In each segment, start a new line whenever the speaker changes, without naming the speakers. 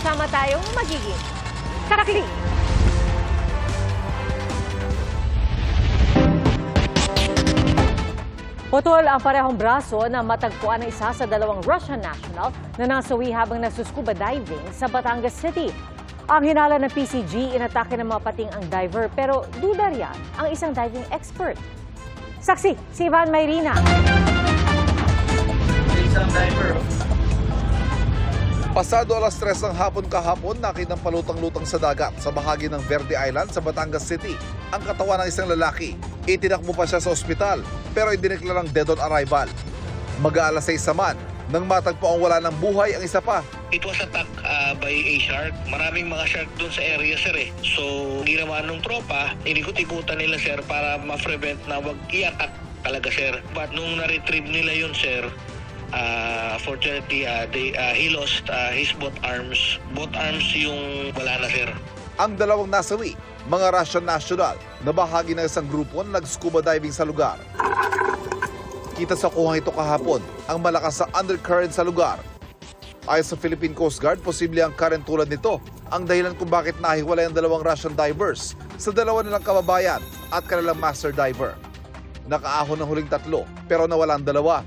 sama-sama tayong magiging karakli. Putol ang parehong braso na matagpuan ng isa sa dalawang Russian national na nasawi habang nagsuscuba diving sa Batangas City. Ang hinala ng PCG, inatake ng mga pating ang diver pero duda riyan ang isang diving expert. Saksi, si Ivan Mayrina.
Isang diver.
Pasado alas 3 ng hapon kahapon, nakitang palutang-lutang sa dagat sa bahagi ng Verde Island sa Batangas City ang katawan ng isang lalaki. Itinakbo pa siya sa ospital pero idineklarang dead on arrival. Mag-aalas 6 naman nang matagpo ang wala ng buhay ang isa pa.
It was attacked by a shark. Maraming mga shark doon sa area, sir. So, ginawa nung tropa, inikot-ikutan nila, sir, para ma-prevent na wag i-attack talaga, sir. But nung na-retrieve nila yun, sir, fortunately, he lost his both arms. Both arms yung wala na, sir.
Ang dalawang nasawi, mga Russian national na bahagi ng isang grupo na nag-scuba diving sa lugar. Kita sa kuhang ito kahapon ang malakas sa undercurrent sa lugar. Ayon sa Philippine Coast Guard, posible ang current tulad nito ang dahilan kung bakit nahiwalay ang dalawang Russian divers sa dalawa nilang kababayan at kanilang master diver. Nakaahon ng huling tatlo pero nawala ang dalawa.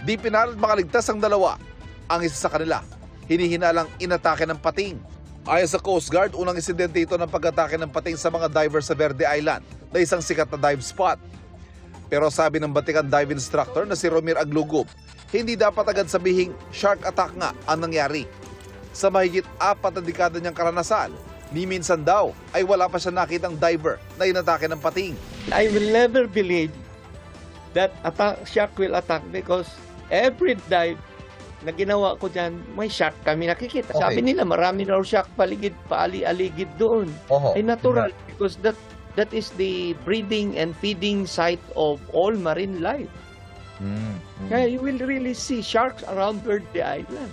Di pinalad makaligtas ang dalawa. Ang isa sa kanila, hinihinalang inatake ng pating. Ayon sa Coast Guard, unang insidente ito ng pag-atake ng pating sa mga divers sa Verde Island na isang sikat na dive spot. Pero sabi ng batikan dive instructor na si Romir Aglugub, hindi dapat agad sabihing shark attack nga ang nangyari. Sa mahigit 4 na dekada niyang karanasan, ni minsan daw ay wala pa siya nakitang diver na inatake ng pating.
I will never believe that shark will attack because every dive na ginawa ko dyan, may shark kami nakikita.
Okay.
Sabi nila, marami raw shark paali-aligid doon. Ay natural because that is the breeding and feeding site of all marine life. Kaya you will really see sharks around Verde Island.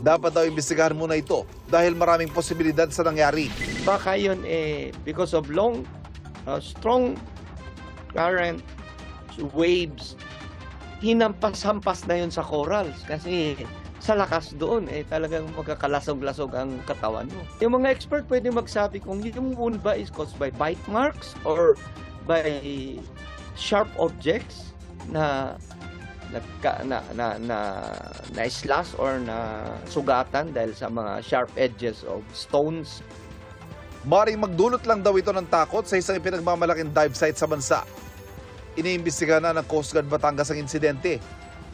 Dapat daw imbestigahan muna ito dahil maraming posibilidad sa nangyari.
Baka yun because of strong current waves, hinampas-hampas na yun sa corals kasi sa lakas doon, talagang magkakalasog-lasog ang katawan mo. Yung mga expert pwede magsabi kung yung wound ba is caused by bite marks or by sharp objects na slash or na sugatan dahil sa mga sharp edges of stones.
Maring magdulot lang daw ito ng takot sa isang pinagmamalaking dive site sa bansa. Iniimbestigahan na ng Coast Guard Batangas ang insidente.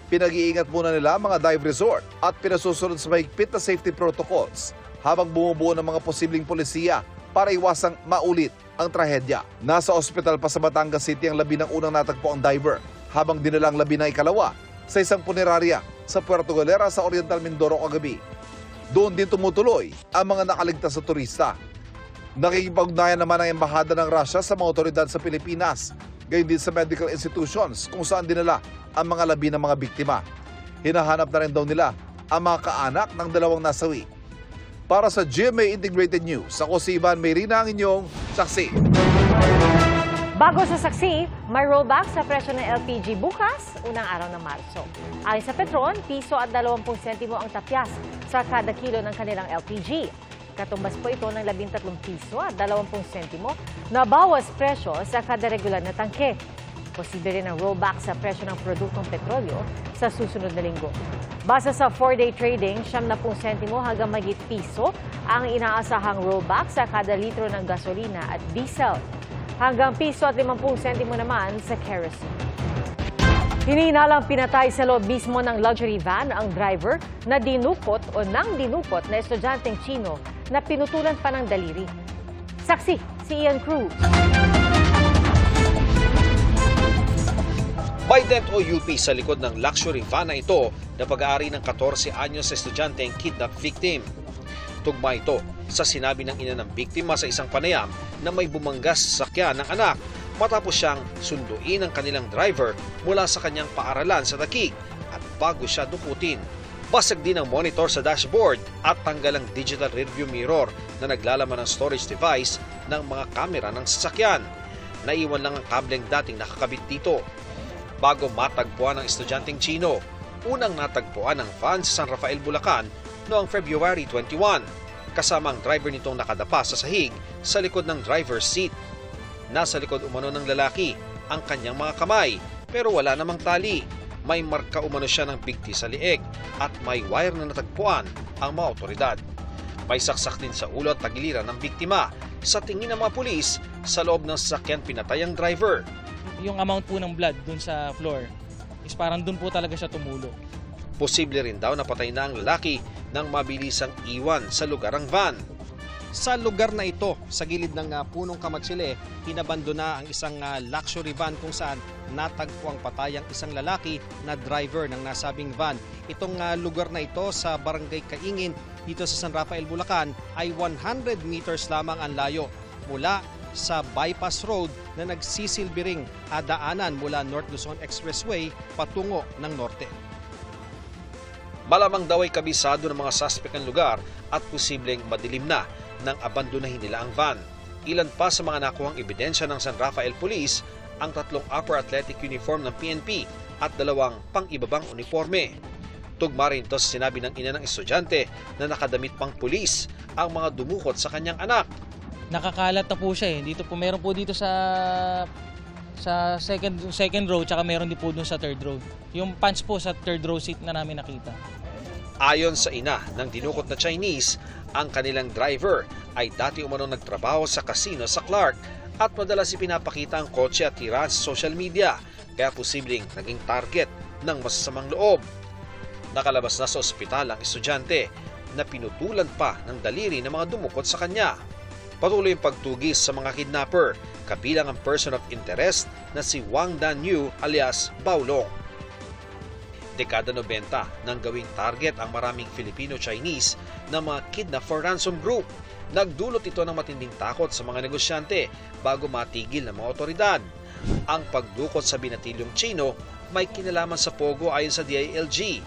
Pinag-iingat muna nila mga dive resort at pinasusunod sa mahigpit na safety protocols habang bumubuo ng mga posibleng polisiya para iwasang maulit ang trahedya. Nasa ospital pa sa Batangas City ang labi ng unang natagpo ang diver habang dinalang labi ng ikalawa sa isang punerarya sa Puerto Galera sa Oriental Mindoro kagabi. Doon din tumutuloy ang mga nakaligtas na turista. Nakikipag-ugnayan naman ang embahada ng Russia sa mga otoridad sa Pilipinas, gayon din sa medical institutions kung saan dinala ang mga labi ng mga biktima. Hinahanap na rin daw nila ang mga kaanak ng dalawang nasawi. Para sa GMA Integrated News, ako si Ivan Mayrina, ang inyong saksi.
Bago sa saksi, may rollback sa presyo ng LPG bukas, unang araw ng Marso. Ayon sa Petron, piso at 20 sentimo ang tapyas sa kada kilo ng kanilang LPG. Katumbas po ito ng 13 piso at 20 sentimo na bawas presyo sa kada regular na tangke. Posible rin ang rollback sa presyo ng produktong petrolyo sa susunod na linggo. Base sa 4-day trading, 70 sentimo hanggang mahigit piso ang inaasahang rollback sa kada litro ng gasolina at diesel. Hanggang piso at 50 sentimo naman sa kerosene. Hinihinalang pinatay sa loob mismo ng luxury van ang driver na dinukot o nang dinukot na estudyanteng Chino na pinutulan pa ng daliri. Saksi, si Ian Cruz.
May dent o UP sa likod ng luxury van na ito na pag-aari ng 14 anyos sa estudyanteng kidnap victim. Tugma ito sa sinabi ng ina ng biktima sa isang panayam na may bumanggas sa sakyan ng anak matapos siyang sunduin ang kanilang driver mula sa kanyang paaralan sa Taguig at bago siya dukutin. Basag din ang monitor sa dashboard at tanggal ang digital rearview mirror na naglalaman ng storage device ng mga kamera ng sasakyan. Naiwan lang ang kableng dating nakakabit dito. Bago matagpuan ng estudyanteng Chino, unang natagpuan ang van sa San Rafael, Bulacan noong February 21. Kasama ang driver nitong nakadapa sa sahig sa likod ng driver's seat. Nasa likod umano ng lalaki ang kanyang mga kamay pero wala namang tali. May marka umano siya ng bigti sa lieg at may wire na natagpuan ang mga otoridad. May saksak din sa ulo at tagiliran ng biktima. Sa tingin ng mga pulis, sa loob ng sasakyan pinatay ang driver.
Yung amount po ng blood dun sa floor is parang dun po talaga siya tumulo.
Posible rin daw na patay na ang lalaki nang mabilisang iwan sa lugar ang van. Sa lugar na ito, sa gilid ng punong kamatsile, hinabandona ang isang luxury van kung saan natagpo ang patay ang isang lalaki na driver ng nasabing van. Itong lugar na ito sa Barangay Kaingin dito sa San Rafael, Bulacan ay 100 meters lamang ang layo mula sa bypass road na nagsisilbing daanan mula North Luzon Expressway patungo ng norte. Malamang daw ay kabisado ng mga suspect ang lugar at posibleng madilim na nang abandonahin nila ang van. Ilan pa sa mga nakuhang ebidensya ng San Rafael Police ang 3 upper athletic uniform ng PNP at 2 pang-ibabang uniforme. Tugma rin ito sa sinabi ng ina ng estudyante na nakadamit pang pulis ang mga dumukot sa kanyang anak.
Nakakalat na po siya eh. Dito po, meron po dito sa second row, tsaka meron din po dun sa third row. Yung pants po sa third row seat na namin nakita.
Ayon sa ina ng dinukot na Chinese, ang kanilang driver ay dati umanong nagtrabaho sa casino sa Clark at madalas ipinapakita ang kotse at tirahan sa social media, kaya posibleng naging target ng masasamang loob. Nakalabas na sa ospital ang estudyante na pinutulan pa ng daliri ng mga dumukot sa kanya. Patuloy ang pagtugis sa mga kidnapper, kabilang ang person of interest na si Wang Danyu alias Baolong. Dekada 90 nang gawing target ang maraming Filipino-Chinese na mga kidnap for ransom group. Nagdulot ito ng matinding takot sa mga negosyante bago matigil ng mga otoridad. Ang pagdukot sa binatilyong Chino may kinalaman sa Pogo ayon sa DILG.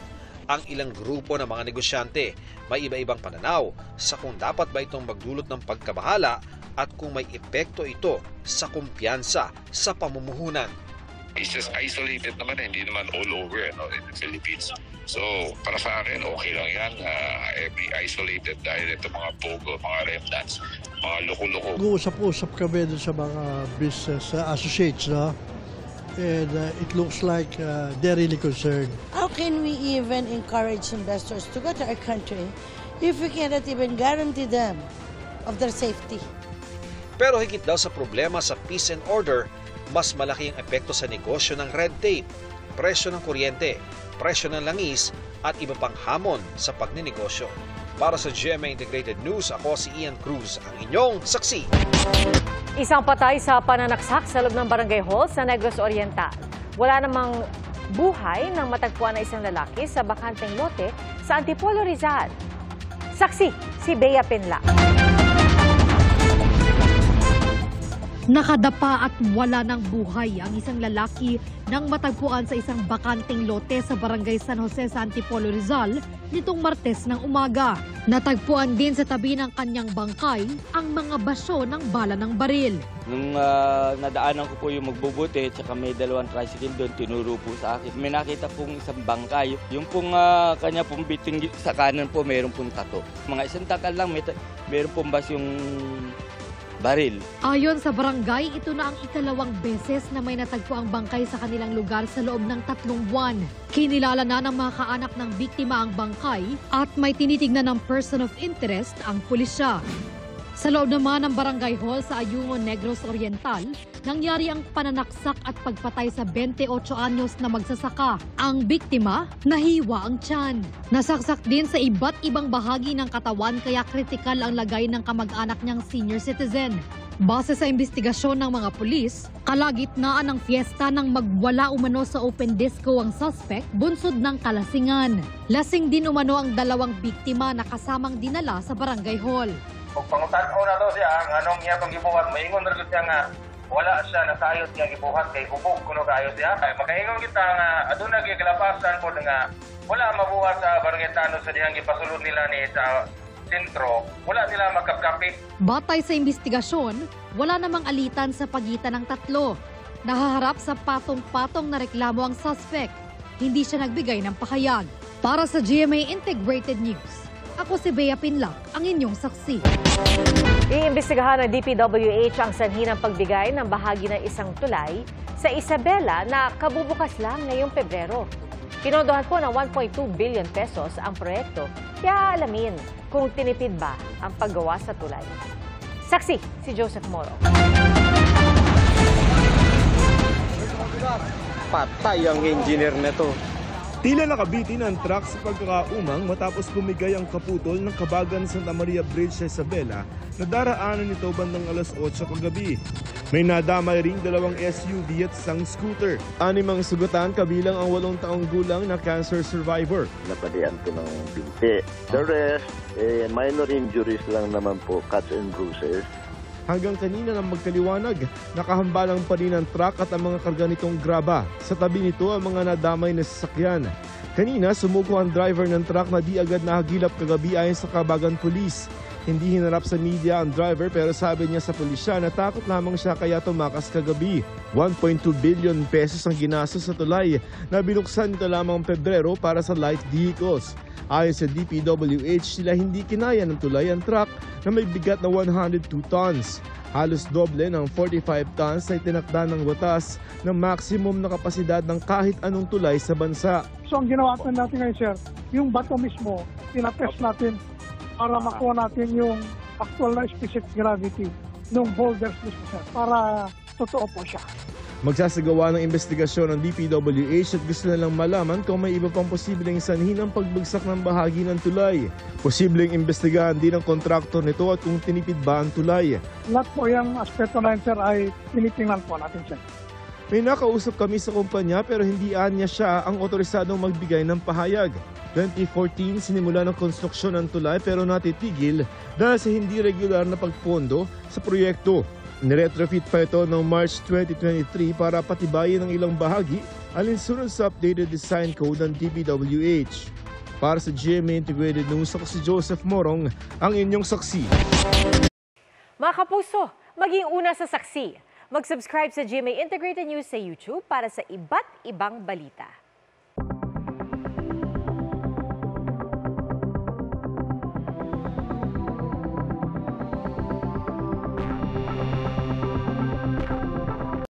Ang ilang grupo ng mga negosyante may iba-ibang pananaw sa kung dapat ba itong magdulot ng pagkabahala at kung may epekto ito sa kumpiyansa sa pamumuhunan.
It's just isolated naman, hindi naman all over in the Philippines. So, para sa akin, okay lang yan. Be isolated dahil ito mga pogo, mga remnants, mga loko-loko.
Nag-uusap-usap kami dun sa mga business associates, no? And it looks like they're really concerned.
How can we even encourage investors to go to our country if we cannot even guarantee them of their safety?
Pero higit daw sa problema sa peace and order, mas malaki ang epekto sa negosyo ng red tape, presyo ng kuryente, presyo ng langis at iba pang hamon sa pagninegosyo. Para sa GMA Integrated News, ako si Ian Cruz, ang inyong saksi.
Isang patay sa pananaksak sa loob ng Barangay Hall sa Negros Oriental. Wala namang buhay nang matagpuan na isang lalaki sa bakanteng lote sa Antipolo, Rizal. Saksi, si Bea Pinla.
Nakadapa at wala ng buhay ang isang lalaki nang matagpuan sa isang bakanteng lote sa Barangay San Jose sa Antipolo, Rizal nitong Martes ng umaga. Natagpuan din sa tabi ng kanyang bangkay ang mga basyo ng bala ng baril.
Nung nadaanan ko po yung magbubuti at saka may 2 tricycle doon, tinuro po sa akin. May nakita pong isang bangkay. Yung pong kanya pong biting sa kanan po, mayroon pong tato. Mga isang takal lang, mayroon pong basyong baril.
Ayon sa barangay, ito na ang ikalawang beses na may natagpo ang bangkay sa kanilang lugar sa loob ng 3 buwan. Kinilala na ng mga kaanak ng biktima ang bangkay at may tinitignan ng person of interest ang pulisya. Sa loob naman ng Barangay Hall sa Ayungon, Negros Oriental, nangyari ang pananaksak at pagpatay sa 28 anyos na magsasaka. Ang biktima, nahiwa ang tiyan. Nasaksak din sa iba't ibang bahagi ng katawan kaya kritikal ang lagay ng kamag-anak niyang senior citizen. Base sa investigasyon ng mga pulis, kalagitnaan ng fiesta nang magwala umano sa open disco ang suspect, bunsod ng kalasingan. Lasing din umano ang 2 biktima na kasamang dinala sa Barangay Hall.
Kung pangutan-o na to siya, anong niya itong gibuhat, maingon rin siya nga, wala siya nasayot niya gibuhat kay hubog kuno kayo siya. Kaya makaingon kita nga, adun na gigalapasan po nga, wala mabuhat sa Barangay Tano sa dihang gipasulod nila ni sa sentro, wala nila magkapkapit.
Batay sa investigasyon, wala namang alitan sa pagitan ng 3. Nahaharap sa patong-patong na reklamo ang suspect. Hindi siya nagbigay ng pahayag. Para sa GMA Integrated News, Ako si Bea Pinlac, ang inyong saksi.
Iimbestigahan ng DPWH ang sanhi ng pagbigay ng bahagi ng isang tulay sa Isabela na kabubukas lang ngayong Pebrero. Pinondohan po ng 1.2 billion pesos ang proyekto, kaya alamin kung tinipid ba ang paggawa sa tulay. Saksi si Joseph Moro.
Patay ang engineer na to.
Tila nakabitin ang truck sa pagkakaumang matapos bumigay ang kaputol ng Kabagan Santa Maria Bridge sa Isabela na daraanan nito bandang alas 8 kagabi. May nadamay ring 2 SUV at isang scooter. 6 ang sugatan kabilang ang 8 taong gulang na cancer survivor.
Napadian ko ng binti. The rest, minor injuries lang naman po, cuts and bruises.
Hanggang kanina nang magkaliwanag, nakahambalang pa rin ang truck at ang mga karga nitong graba. Sa tabi nito ang mga nadamay na sasakyan. Kanina, sumuko ang driver ng truck na di agad nahagilap kagabi ayon sa Kabagan Police. Hindi hinarap sa media ang driver pero sabi niya sa pulisya na takot lamang siya kaya tumakas kagabi. 1.2 billion pesos ang ginastos sa tulay na binuksan nito lamang Pebrero para sa light vehicles. Ayon sa DPWH, sila hindi kinaya ng tulay ang truck na may bigat na 102 tons. Halos doble ng 45 tons na itinakda ng batas ng maximum na kapasidad ng kahit anong tulay sa bansa.
So ang ginawa natin ngayon, sir, yung bato mismo, tinatest natin para makuha natin yung actual na specific gravity ng boulders mismo, sir, para totoo po siya.
Magsasagawa ng investigasyon ng DPWH at gusto nilang malaman kung may iba pang posibleng sanhi ng pagbagsak ng bahagi ng tulay. Posibleng imbestigahan din ang kontraktor nito at kung tinipid ba ang tulay.
Lahat po yung aspeto na yun, sir, ay tinitingnan po natin, sir.
May nakausap kami sa kumpanya pero hindi niya siya ang otorisadong magbigay ng pahayag. 2014, sinimula ng konstruksyon ng tulay pero natitigil dahil sa hindi regular na pagpondo sa proyekto. Niretrofit pa ito noong March 2023 para patibayin ang ilang bahagi alinsunod sa updated design code ng DPWH. Para sa GMA Integrated News, ako si Joseph Morong, ang inyong saksi.
Mga kapuso, maging una sa saksi. Mag-subscribe sa GMA Integrated News sa YouTube para sa iba't ibang balita.